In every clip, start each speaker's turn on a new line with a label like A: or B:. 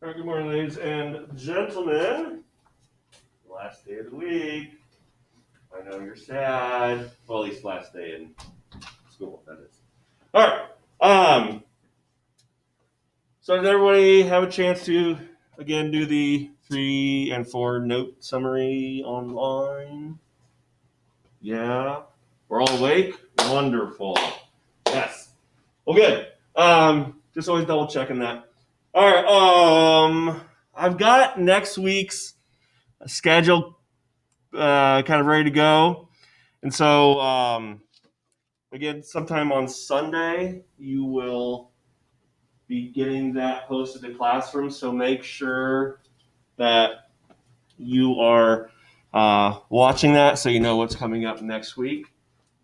A: All right, good morning, ladies and gentlemen. Last day of the week. I know you're sad. Well, at least last day in school, that is. All right. So did everybody have a chance to, again, do the 3 and 4 note summary online? Yeah? We're all awake? Wonderful. Yes. Well, good. Just always double checking that. All right. I've got next week's schedule kind of ready to go. And so, again, sometime on Sunday, you will be getting that posted to Classroom. So make sure that you are watching that so you know what's coming up next week.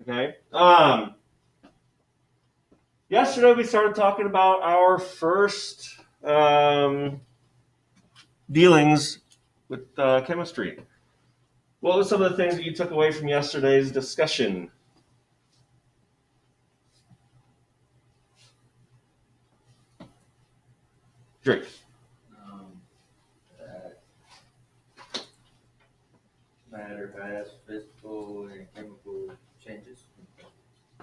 A: Okay. Yesterday, we started talking about our first dealings with chemistry. What were some of the things that you took away from yesterday's discussion? Drake.
B: That matter has physical and chemical changes.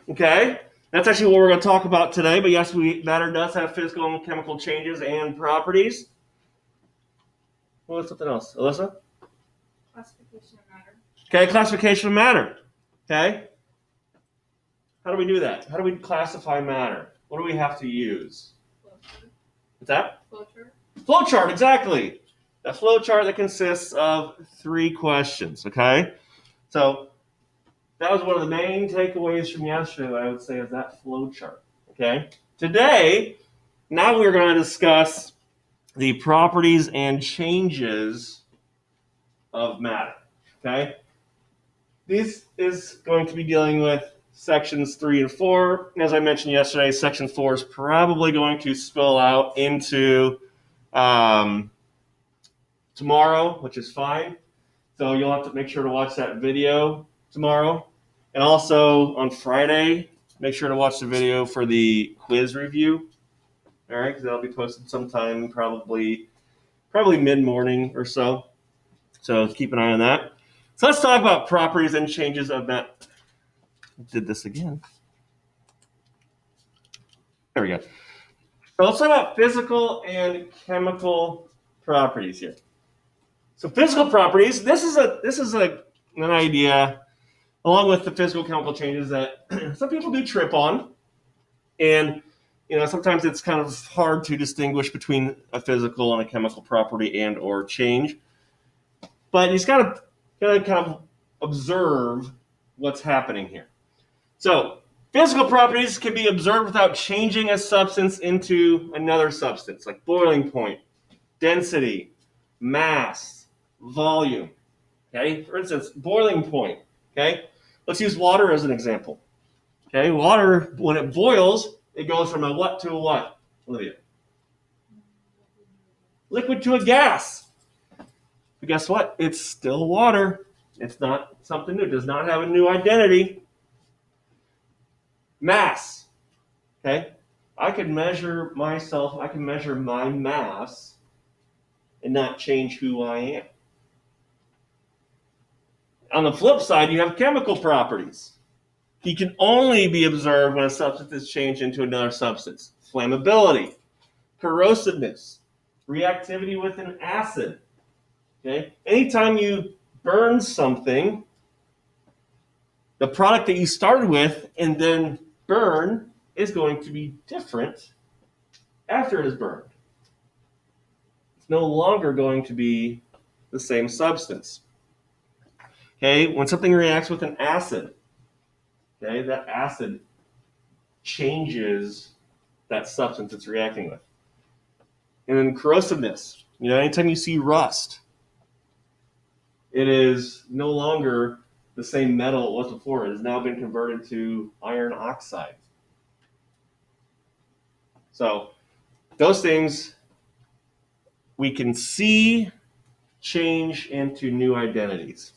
A: Okay, that's actually what we're going to talk about today. But yes, matter does have physical and chemical changes and properties. What was something else, Alyssa?
C: Classification of matter.
A: Okay, classification of matter. Okay, how do we do that? How do we classify matter? What do we have to use?
C: Flowchart.
A: What's that?
C: Flowchart.
A: Flowchart, exactly. A flowchart that consists of 3 questions. Okay, so that was one of the main takeaways from yesterday. I would say is that flowchart. Okay, today, now we're going to discuss the properties and changes of matter. Okay, this is going to be dealing with sections 3 and 4. As I mentioned yesterday, section 4 is probably going to spill out into tomorrow, which is fine. So you'll have to make sure to watch that video tomorrow. And also on Friday, make sure to watch the video for the quiz review. All right, because that'll be posted sometime probably mid-morning or so. So keep an eye on that. So let's talk about properties and changes of that. Did this again. There we go. So let's talk about physical and chemical properties here. So physical properties. This is an idea, along with the physical chemical changes that some people do trip on, and sometimes it's kind of hard to distinguish between a physical and a chemical property and or change. But you just got to kind of observe what's happening here. So physical properties can be observed without changing a substance into another substance, like boiling point, density, mass, volume. Okay, for instance, boiling point. Okay, let's use water as an example. Okay, water, when it boils, it goes from a what to a what, Olivia? Liquid to a gas. But guess what? It's still water. It's not something new. It does not have a new identity. Mass. Okay? I can measure myself, I can measure my mass and not change who I am. On the flip side, you have chemical properties. He can only be observed when a substance is changed into another substance. Flammability, corrosiveness, reactivity with an acid. Okay? Anytime you burn something, the product that you started with and then burn is going to be different after it is burned. It's no longer going to be the same substance. Okay, when something reacts with an acid, okay, that acid changes that substance it's reacting with. And then corrosiveness, anytime you see rust, it is no longer the same metal it was before. It has now been converted to iron oxide. So those things we can see change into new identities.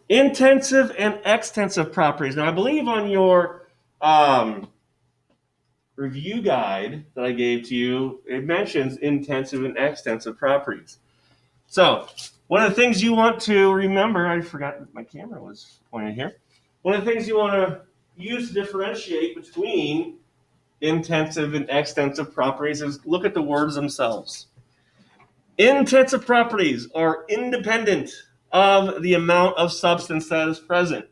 A: Intensive and extensive properties. Now, I believe on your review guide that I gave to you, it mentions intensive and extensive properties. So one of the things you want to remember, I forgot that my camera was pointed here. One of the things you want to use to differentiate between intensive and extensive properties is look at the words themselves. Intensive properties are independent of the amount of substance that is present.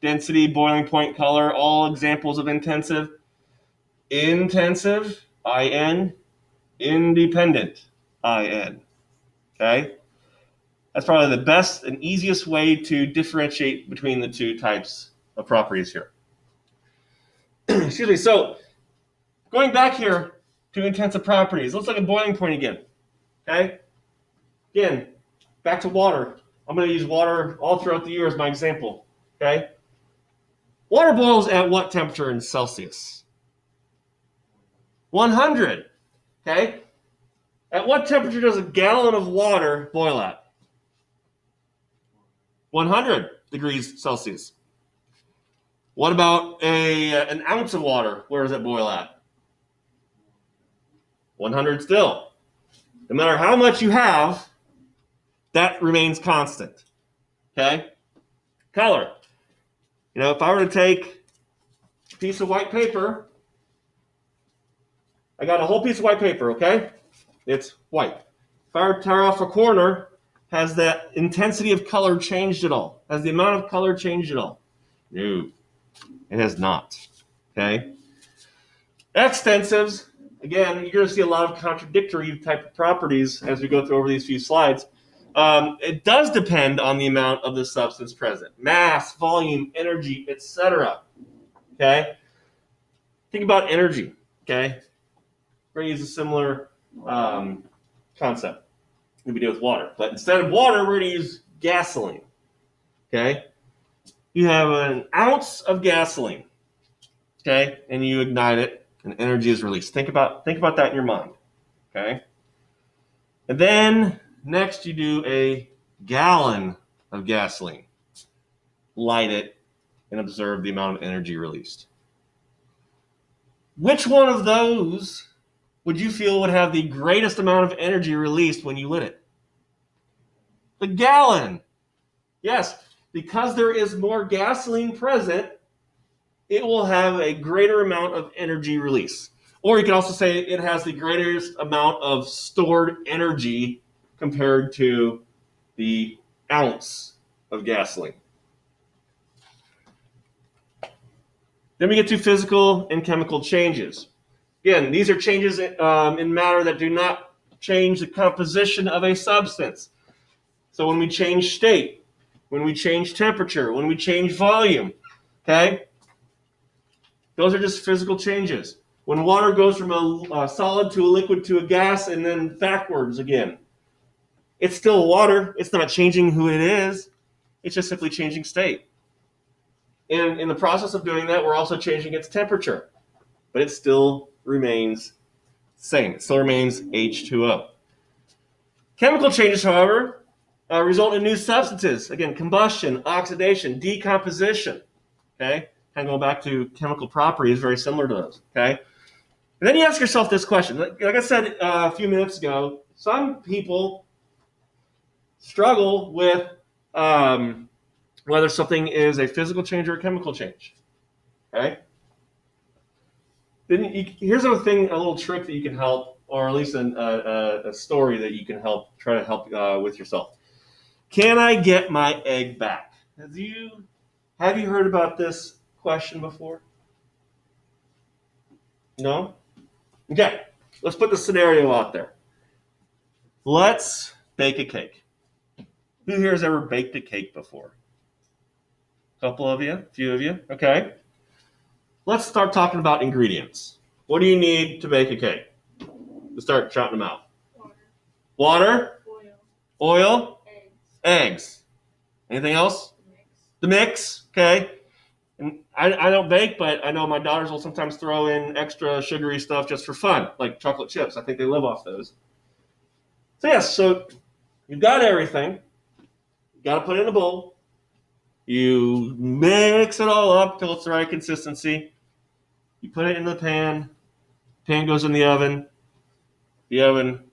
A: Density, boiling point, color, all examples of intensive. Intensive, IN. Independent, IN. Okay? That's probably the best and easiest way to differentiate between the two types of properties here. Excuse me. So going back here to intensive properties, let's look at boiling point again. Okay? Again, back to water. I'm going to use water all throughout the year as my example. Okay? Water boils at what temperature in Celsius? 100. Okay? At what temperature does a gallon of water boil at? 100 degrees Celsius. What about an ounce of water? Where does it boil at? 100 still. No matter how much you have, that remains constant. Okay? Color. You know, if I were to take a piece of white paper, I got a whole piece of white paper, okay? It's white. If I were to tear off a corner, has that intensity of color changed at all? Has the amount of color changed at all? No, it has not. Okay? Extensives, again, you're going to see a lot of contradictory type of properties as we go through over these few slides. It does depend on the amount of the substance present. Mass, volume, energy, etc. Okay? Think about energy. Okay? We're going to use a similar concept that we do with water. But instead of water, we're going to use gasoline. Okay? You have an ounce of gasoline. Okay? And you ignite it, and energy is released. Think about that in your mind. Okay? And then next you do a gallon of gasoline. Light it and observe the amount of energy released. Which one of those would you feel would have the greatest amount of energy released when you lit it? The gallon. Yes, because there is more gasoline present, it will have a greater amount of energy release. Or you can also say it has the greatest amount of stored energy compared to the ounce of gasoline. Then we get to physical and chemical changes. Again, these are changes in matter that do not change the composition of a substance. So when we change state, when we change temperature, when we change volume, okay? Those are just physical changes. When water goes from a solid to a liquid to a gas and then backwards again, it's still water. It's not changing who it is. It's just simply changing state. And in the process of doing that, we're also changing its temperature. But it still remains the same. It still remains H2O. Chemical changes, however, result in new substances. Again, combustion, oxidation, decomposition. Okay? Kind of going back to chemical properties, very similar to those. Okay? And then you ask yourself this question. Like I said a few minutes ago, some people struggle with whether something is a physical change or a chemical change. Okay? Then here's a little trick that you can help, or at least a story that you can try to help with yourself. Can I get my egg back? Have you heard about this question before? No? Okay, let's put the scenario out there. Let's bake a cake. Who here has ever baked a cake before? A couple of you, a few of you, okay. Let's start talking about ingredients. What do you need to bake a cake? Let's start shouting them out. Water? Oil? Eggs. Anything else? The mix, okay. And I don't bake, but I know my daughters will sometimes throw in extra sugary stuff just for fun, like chocolate chips. I think they live off those. So yes, so you've got everything. You got to put it in a bowl. You mix it all up till it's the right consistency. You put it in the pan. Pan goes in the oven. The oven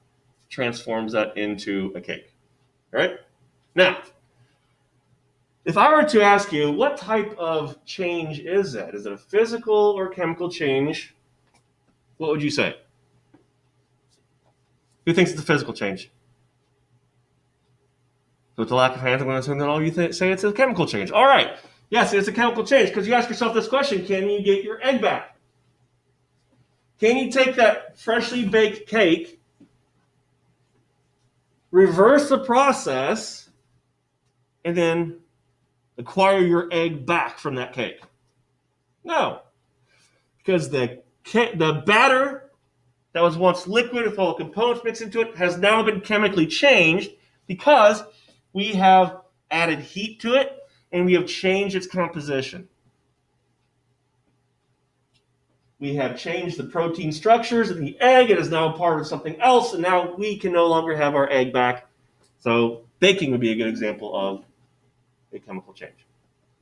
A: transforms that into a cake. All right? Now, if I were to ask you, what type of change is that? Is it a physical or chemical change? What would you say? Who thinks it's a physical change? So with the lack of hands, I'm going to assume that all you say it's a chemical change. All right. Yes, it's a chemical change because you ask yourself this question, can you get your egg back? Can you take that freshly baked cake, reverse the process, and then acquire your egg back from that cake? No. Because the batter that was once liquid with all the components mixed into it has now been chemically changed because we have added heat to it and we have changed its composition. We have changed the protein structures in the egg. It is now a part of something else, and now we can no longer have our egg back. So baking would be a good example of a chemical change.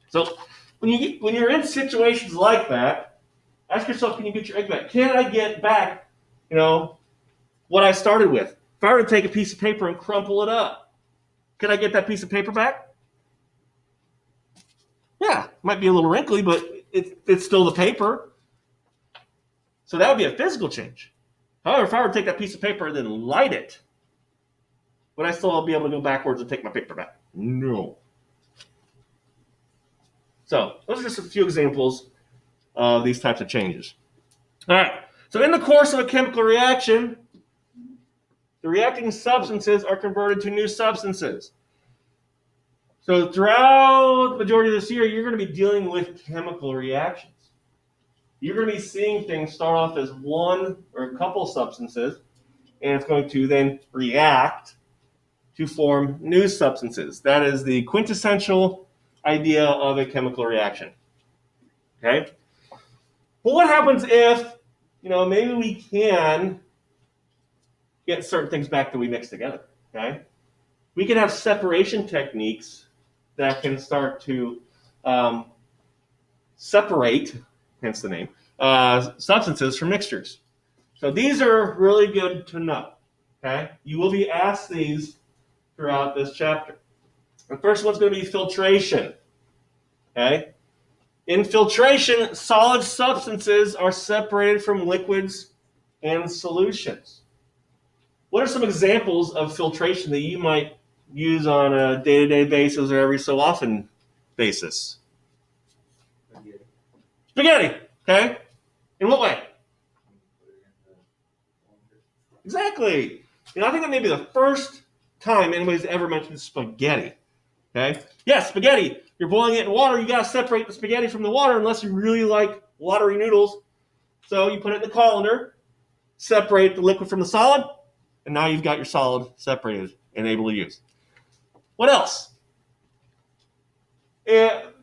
A: So when you're in situations like that, ask yourself, can you get your egg back? Can I get back, what I started with? If I were to take a piece of paper and crumple it up, can I get that piece of paper back? Yeah, it might be a little wrinkly, but it's still the paper. So that would be a physical change. However, if I were to take that piece of paper and then light it, would I still be able to go backwards and take my paper back? No. So those are just a few examples of these types of changes. All right. So in the course of a chemical reaction, the reacting substances are converted to new substances. So throughout the majority of this year, you're going to be dealing with chemical reactions. You're going to be seeing things start off as one or a couple substances, and it's going to then react to form new substances. That is the quintessential idea of a chemical reaction. Okay? Well, what happens if, maybe we can get certain things back that we mix together? Okay? We can have separation techniques that can start to separate, hence the name, substances from mixtures. So these are really good to know. Okay? You will be asked these throughout this chapter. The first one's going to be filtration. Okay? In filtration, solid substances are separated from liquids and solutions. What are some examples of filtration that you might use on a day-to-day basis or every so often basis? Spaghetti. Okay? In what way? Exactly. I think that may be the first time anybody's ever mentioned spaghetti. Okay? Yes, spaghetti. You're boiling it in water. You got to separate the spaghetti from the water unless you really like watery noodles. So you put it in the colander, separate the liquid from the solid, and now you've got your solid separated and able to use. What else?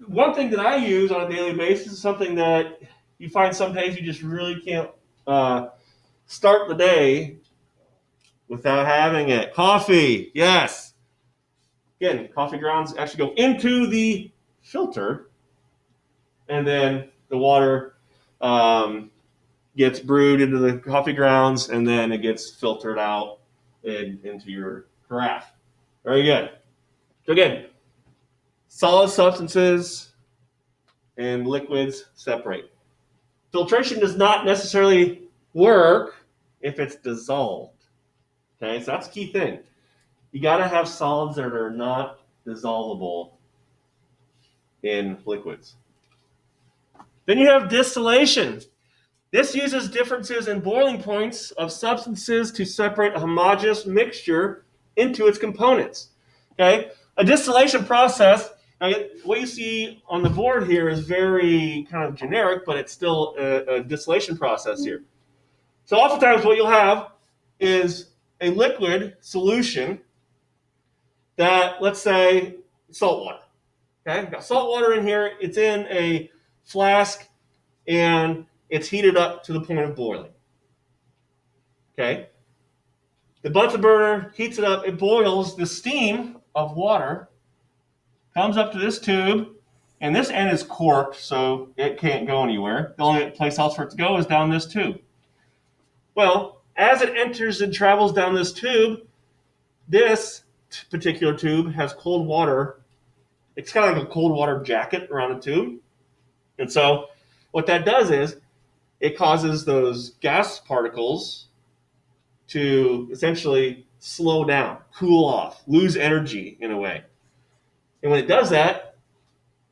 A: One thing that I use on a daily basis is something that you find some days you just really can't start the day without having it. Coffee, yes. Again, coffee grounds actually go into the filter, and then the water gets brewed into the coffee grounds, and then it gets filtered out into your carafe. Very good. So again, solid substances and liquids separate. Filtration does not necessarily work if it's dissolved. Okay, so that's a key thing. You got to have solids that are not dissolvable in liquids. Then you have distillation. This uses differences in boiling points of substances to separate a homogeneous mixture into its components. Okay, a distillation process. Now, what you see on the board here is very kind of generic, but it's still a distillation process here. So oftentimes what you'll have is a liquid solution that, let's say, salt water. Okay, we've got salt water in here. It's in a flask, and it's heated up to the point of boiling. Okay, the Bunsen burner heats it up. It boils. The steam of water comes up to this tube, and this end is corked, so it can't go anywhere. The only place else for it to go is down this tube. Well, as it enters and travels down this tube, this particular tube has cold water. It's kind of like a cold water jacket around the tube. And so what that does is it causes those gas particles to essentially slow down, cool off, lose energy in a way. And when it does that,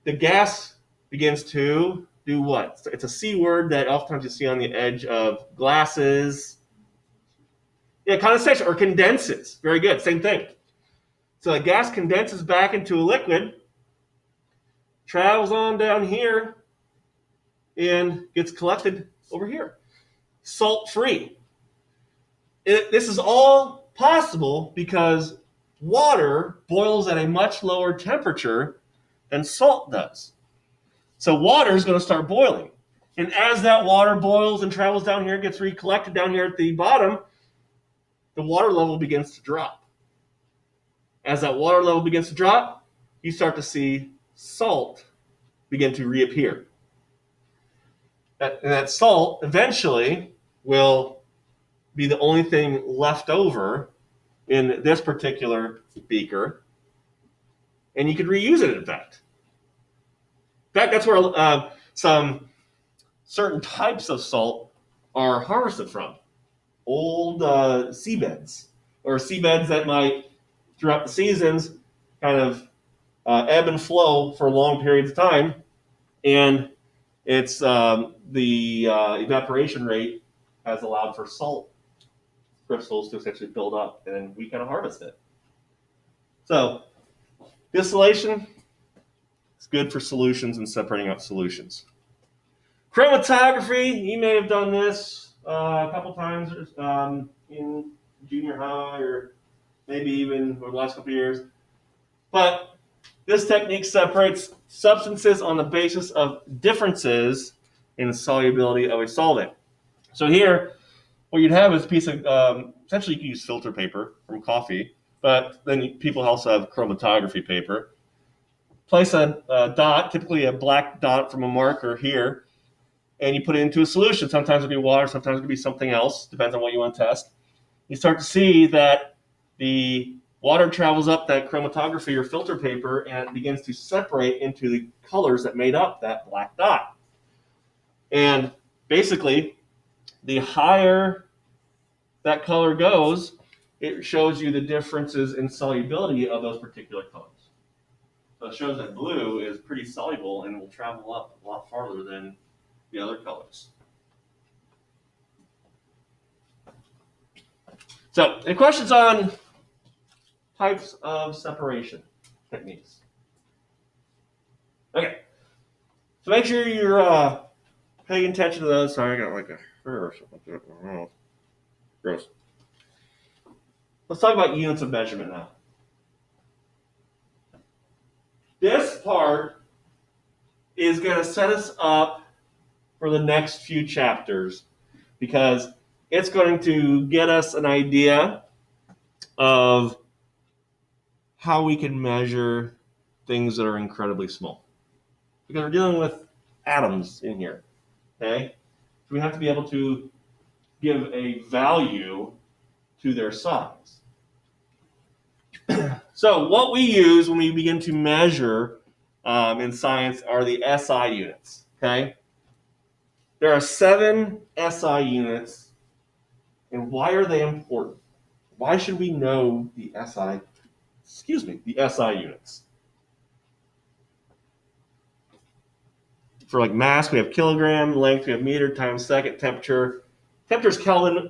A: the gas begins to do what? It's a C word that oftentimes you see on the edge of glasses. Yeah, condensation or condenses. Very good, same thing. So the gas condenses back into a liquid, travels on down here, and gets collected over here. Salt-free. This is all possible because water boils at a much lower temperature than salt does. So water is going to start boiling. And as that water boils and travels down here, gets recollected down here at the bottom, the water level begins to drop. As that water level begins to drop, you start to see salt begin to reappear. And that salt eventually will be the only thing left over in this particular beaker, and you could reuse it, in fact. In fact, that's where some certain types of salt are harvested from. Old seabeds, or seabeds that might, throughout the seasons, kind of ebb and flow for long periods of time, and it's the evaporation rate has allowed for salt crystals to essentially build up, and then we kind of harvest it. So, distillation is good for solutions and separating out solutions. Chromatography, you may have done this a couple times in junior high or maybe even over the last couple of years. But this technique separates substances on the basis of differences in the solubility of a solvent. So here, what you'd have is a piece of, essentially you can use filter paper from coffee, but then people also have chromatography paper. Place a dot, typically a black dot from a marker here, and you put it into a solution. Sometimes it'll be water, sometimes it'll be something else, depends on what you want to test. You start to see that the water travels up that chromatography or filter paper and it begins to separate into the colors that made up that black dot. And basically, the higher that color goes, it shows you the differences in solubility of those particular colors. So it shows that blue is pretty soluble and will travel up a lot farther than the other colors. So, any questions on types of separation techniques? Okay. So make sure you're paying attention to those. Sorry, I got like a hair or something. Oh, gross. Let's talk about units of measurement now. This part is going to set us up for the next few chapters because it's going to get us an idea of how we can measure things that are incredibly small. Because we're dealing with atoms in here, okay? So we have to be able to give a value to their size. So what we use when we begin to measure in science are the SI units, okay? There are 7 SI units, and why are they important? Why should we know the SI units? For like mass, we have kilogram, length, we have meter, times second, temperature. Temperature is Kelvin,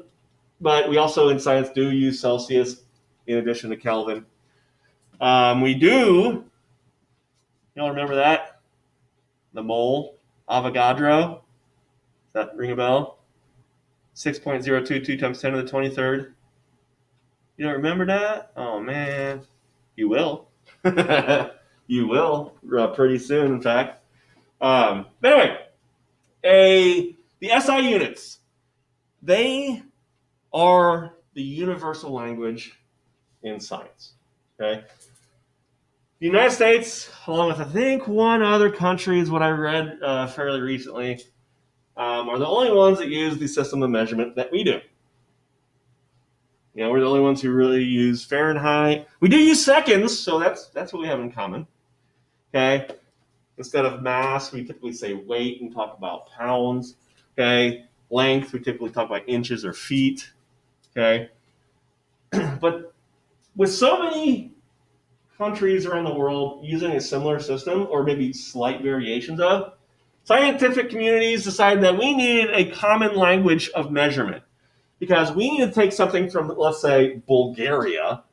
A: but we also in science do use Celsius in addition to Kelvin. We do, y'all remember that? The mole, Avogadro. Does that ring a bell? 6.022 times 10 to the 23rd. You don't remember that? Oh, man. You will. You will pretty soon, in fact. But anyway, the SI units, they are the universal language in science. Okay? The United States, along with I think one other country, is what I read fairly recently, are the only ones that use the system of measurement that we do. You know, we're the only ones who really use Fahrenheit. We do use seconds, so that's what we have in common. Okay. Instead of mass, we typically say weight and talk about pounds. Okay. Length, we typically talk about inches or feet. Okay. But with so many countries around the world using a similar system, or maybe slight variations of, scientific communities decided that we needed a common language of measurement because we need to take something from, let's say, Bulgaria.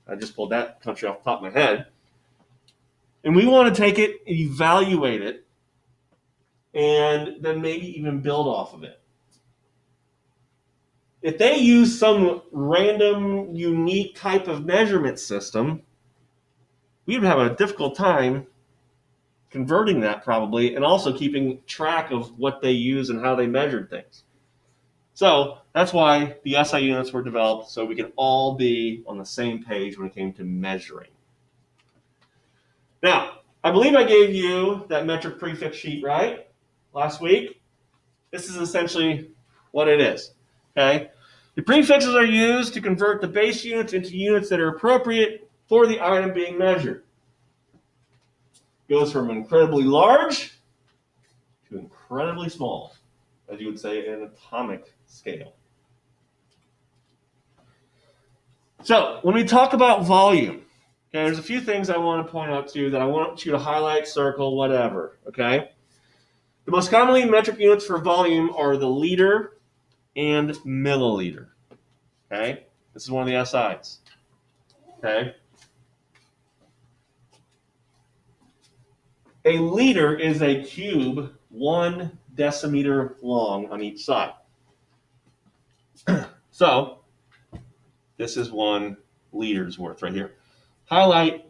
A: I just pulled that country off the top of my head. And we want to take it, evaluate it, and then maybe even build off of it. If they use some random, unique type of measurement system, we would have a difficult time converting that probably, and also keeping track of what they use and how they measured things. So that's why the SI units were developed, so we can all be on the same page when it came to measuring. Now, I believe I gave you that metric prefix sheet, right? Last week. This is essentially what it is. Okay? The prefixes are used to convert the base units into units that are appropriate for the item being measured. It goes from incredibly large to incredibly small, as you would say, in an atomic scale. So, when we talk about volume, okay, there's a few things I want to point out to you that I want you to highlight, circle, whatever, okay? The most commonly metric units for volume are the liter and milliliter, okay? This is one of the SIs, okay? A liter is a cube 1 decimeter long on each side. So, this is 1 liter's worth right here. Highlight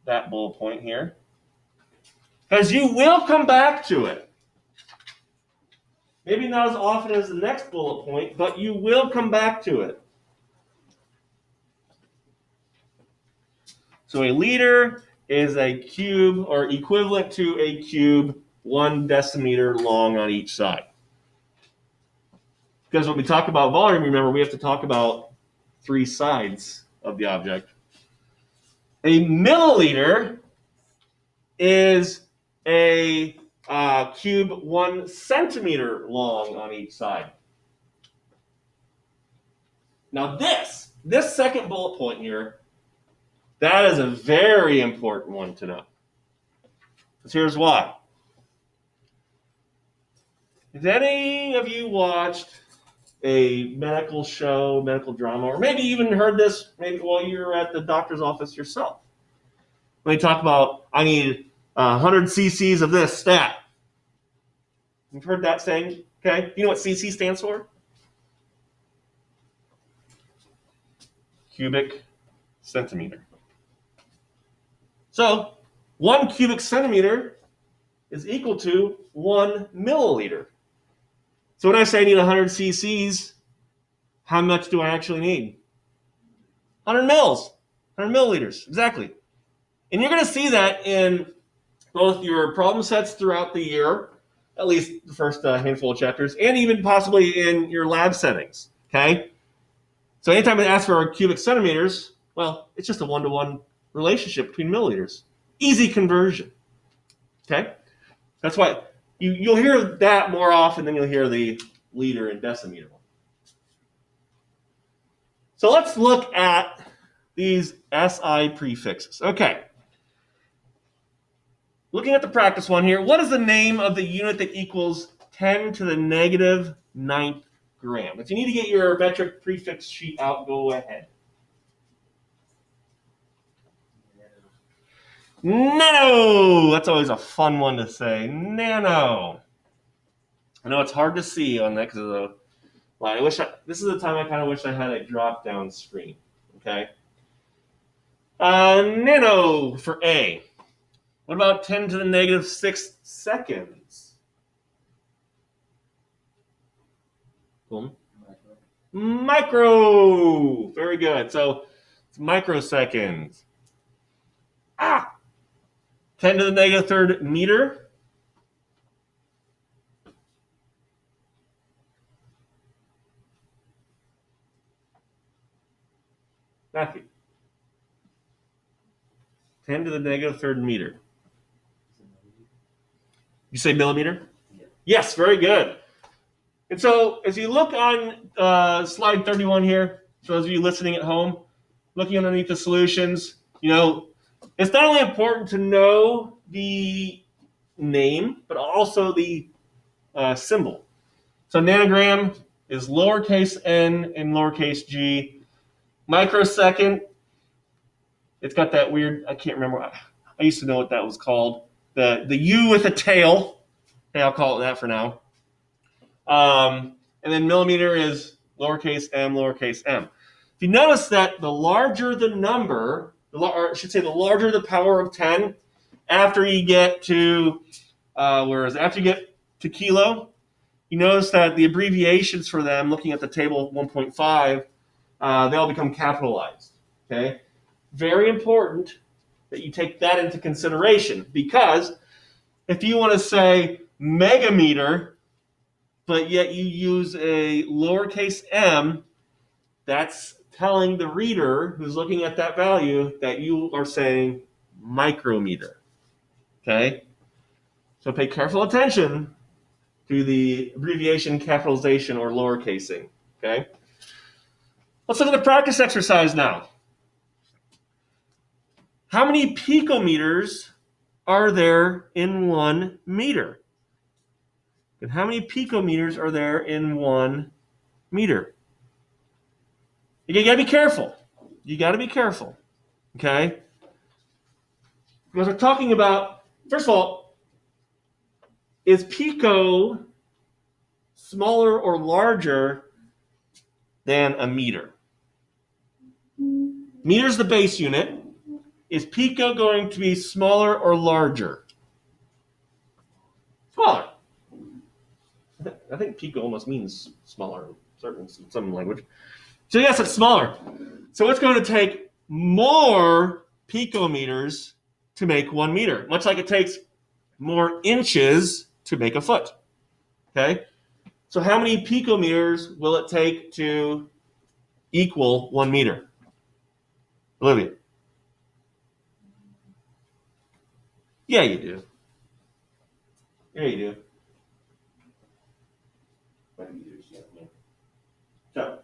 A: that bullet point here, because you will come back to it. Maybe not as often as the next bullet point, but you will come back to it. So a liter is a cube, or equivalent to a cube 1 decimeter long on each side. Because when we talk about volume, remember, we have to talk about 3 sides of the object. A milliliter is a cube 1 centimeter long on each side. Now this second bullet point here, that is a very important one to know. Because here's why. Has any of you watched a medical show, medical drama, or maybe even heard this maybe while you're at the doctor's office yourself? When they talk about, I need 100 cc's of this stat. You've heard that saying, okay? You know what cc stands for? Cubic centimeter. So 1 cubic centimeter is equal to 1 milliliter. So when I say I need 100 cc's, how much do I actually need? 100 mils, 100 milliliters, exactly. And you're going to see that in both your problem sets throughout the year, at least the first handful of chapters, and even possibly in your lab settings, okay? So anytime I ask for cubic centimeters, well, it's just a one-to-one relationship between milliliters. Easy conversion, okay? That's why you'll hear that more often than you'll hear the liter and decimeter one. So let's look at these SI prefixes. Okay. Looking at the practice one here, what is the name of the unit that equals 10 to the negative 9th gram? If you need to get your metric prefix sheet out, go ahead. Nano! That's always a fun one to say. Nano. I know it's hard to see on that because of the line. This is the time I kind of wish I had a drop-down screen. Okay. Nano for A. What about 10 to the negative 6 seconds? Boom. Micro. Very good. So it's microseconds. 10 to the negative 3rd meter. Matthew. 10 to the negative third meter. You say millimeter?
B: Yeah.
A: Yes, very good. And so as you look on slide 31 here, for those of you listening at home, looking underneath the solutions, it's not only important to know the name, but also the symbol. So nanogram is lowercase n and lowercase g. Microsecond, it's got that weird, I can't remember. I used to know what that was called. The U with a tail. Hey, I'll call it that for now. And then millimeter is lowercase m, lowercase m. If you notice that the larger the number, or I should say the larger the power of 10, after you get to, after you get to kilo, you notice that the abbreviations for them, looking at the table 1.5, they all become capitalized. Okay? Very important that you take that into consideration, because if you want to say megameter, but yet you use a lowercase m, that's telling the reader who's looking at that value that you are saying micrometer. Okay? So pay careful attention to the abbreviation, capitalization, or lowercasing. Okay? Let's look at the practice exercise now. How many picometers are there in 1 meter? And how many picometers are there in 1 meter? You gotta be careful. You gotta be careful. Okay? Because we're talking about, first of all, is pico smaller or larger than a meter? Meter's the base unit. Is pico going to be smaller or larger? Smaller. I think pico almost means smaller in some language. So yes, it's smaller. So it's going to take more picometers to make 1 meter, much like it takes more inches to make a foot. Okay? So how many picometers will it take to equal 1 meter? Olivia? Yeah, you do. Yeah, you do. So,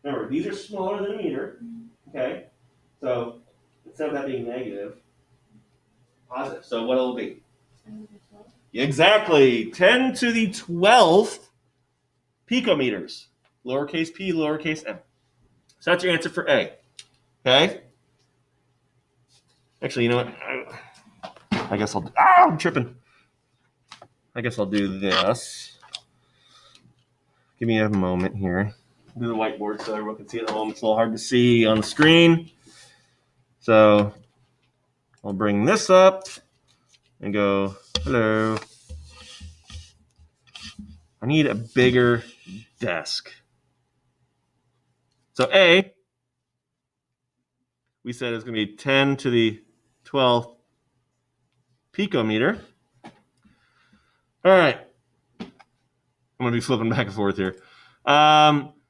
A: remember, these are smaller than a meter. Okay? So, instead of that being negative, positive. So what will it be? Exactly. 10 to the 12th picometers. Lowercase p, lowercase m. So that's your answer for A. Okay? Actually, you know what? I guess I'll... I'm tripping. I guess I'll do this. Give me a moment here. Do the whiteboard so everyone can see it at home. It's a little hard to see on the screen. So I'll bring this up and go, hello. I need a bigger desk. So A, we said it's going to be 10 to the 12th picometer. All right. I'm going to be flipping back and forth here.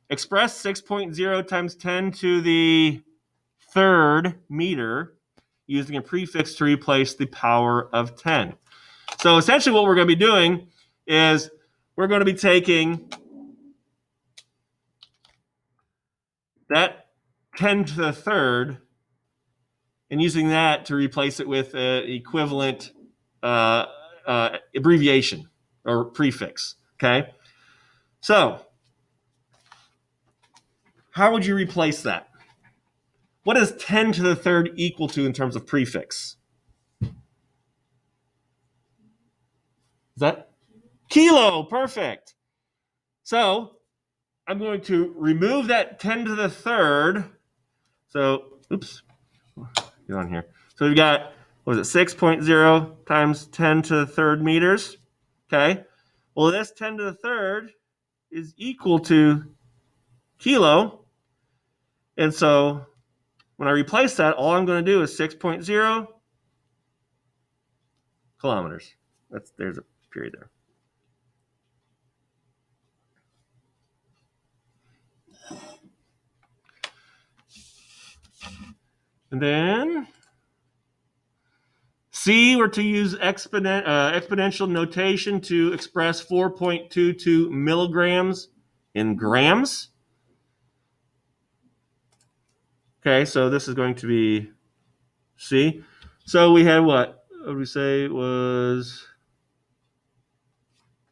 A: Express 6.0 times 10 to the third meter using a prefix to replace the power of 10. So essentially what we're going to be doing is we're going to be taking that 10 to the third and using that to replace it with an equivalent abbreviation or prefix. Okay? So how would you replace that? What is 10 to the third equal to in terms of prefix? Is that kilo? Perfect. So I'm going to remove that 10 to the third. So, oops, get on here. So we've got, what is it, 6.0 times 10 to the third meters. Okay. Well, this 10 to the third is equal to kilo. And so when I replace that, all I'm going to do is 6.0 kilometers. There's a period there. And then C, we're to use exponential notation to express 4.22 milligrams in grams. Okay, so this is going to be C. So we had what? What did we say it was?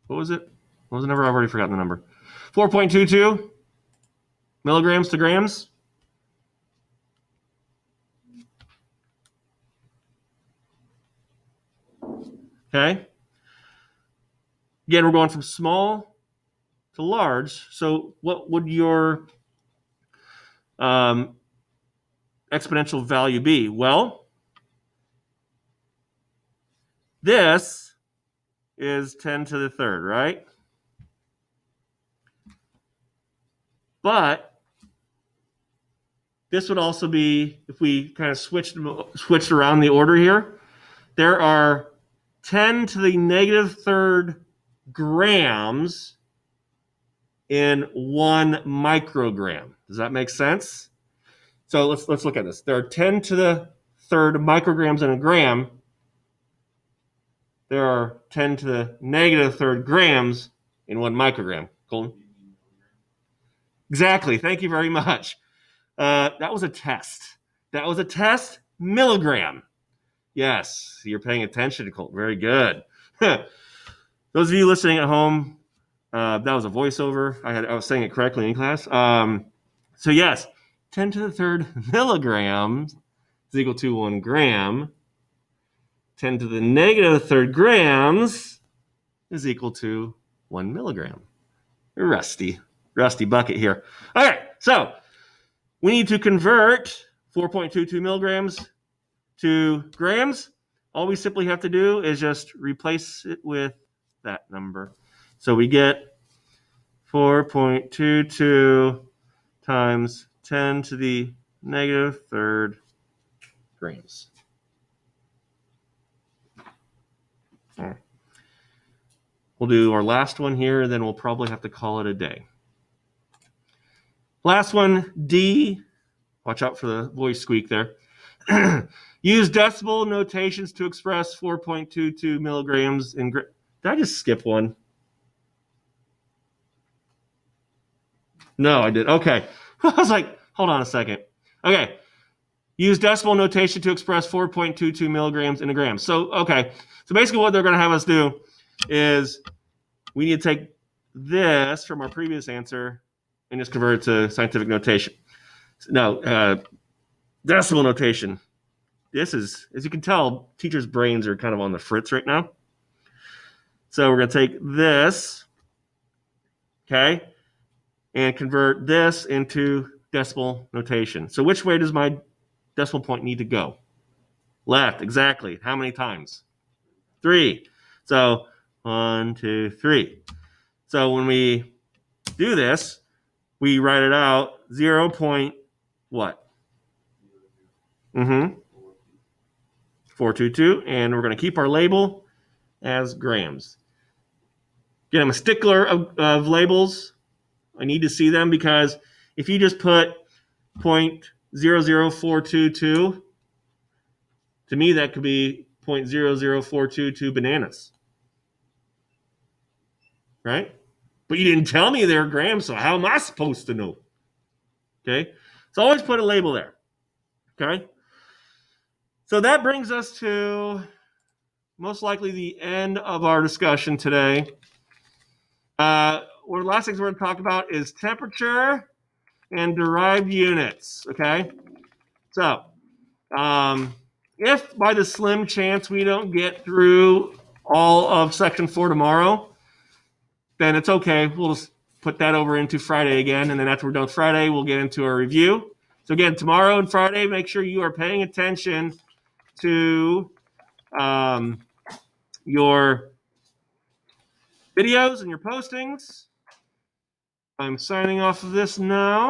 A: What was it? What was the number? I've already forgotten the number. 4.22 milligrams to grams. Okay. Again, we're going from small to large. So what would your exponential value be? Well, this is 10 to the third, right? But this would also be, if we kind of switched around the order here, there are 10 to the negative third grams in 1 microgram. Does that make sense? So let's look at this. There are 10 to the third micrograms in a gram. There are 10 to the negative third grams in 1 microgram. Colton? Exactly. Thank you very much. That was a test. That was a test milligram. Yes, you're paying attention, Colton. Very good. Those of you listening at home, that was a voiceover. I was saying it correctly in class. So yes, 10 to the third milligrams is equal to 1 gram. 10 to the negative third grams is equal to 1 milligram. Rusty bucket here. All right, so we need to convert 4.22 milligrams to grams. All we simply have to do is just replace it with that number. So we get 4.22 times 10 to the negative third grams. Right. We'll do our last one here, then we'll probably have to call it a day. Last one, D. Watch out for the voice squeak there. Use decimal notations to express 4.22 milligrams in grams. Did I just skip one? No, I did. Okay. I was like, hold on a second. Okay. Use decimal notation to express 4.22 milligrams in a gram. So, okay. So basically what they're going to have us do is we need to take this from our previous answer and just convert it to scientific notation. No, decimal notation. This is, as you can tell, teachers' brains are kind of on the fritz right now. So we're going to take this, okay, and convert this into decimal notation. So which way does my decimal point need to go? Left, exactly. How many times? 3. So 1, 2, 3. So when we do this, we write it out 0. What? 422, and we're going to keep our label as grams. Again, I'm a stickler of labels. I need to see them because if you just put 0.00422, to me that could be 0.00422 bananas. Right? But you didn't tell me they're grams, so how am I supposed to know? Okay? So always put a label there. Okay? So that brings us to most likely the end of our discussion today. One of the last things we're going to talk about is temperature and derived units. Okay? So, if by the slim chance we don't get through all of section 4 tomorrow, then it's okay. We'll just put that over into Friday again. And then after we're done with Friday, we'll get into a review. So again, tomorrow and Friday, make sure you are paying attention to your videos and your postings. I'm signing off of this now.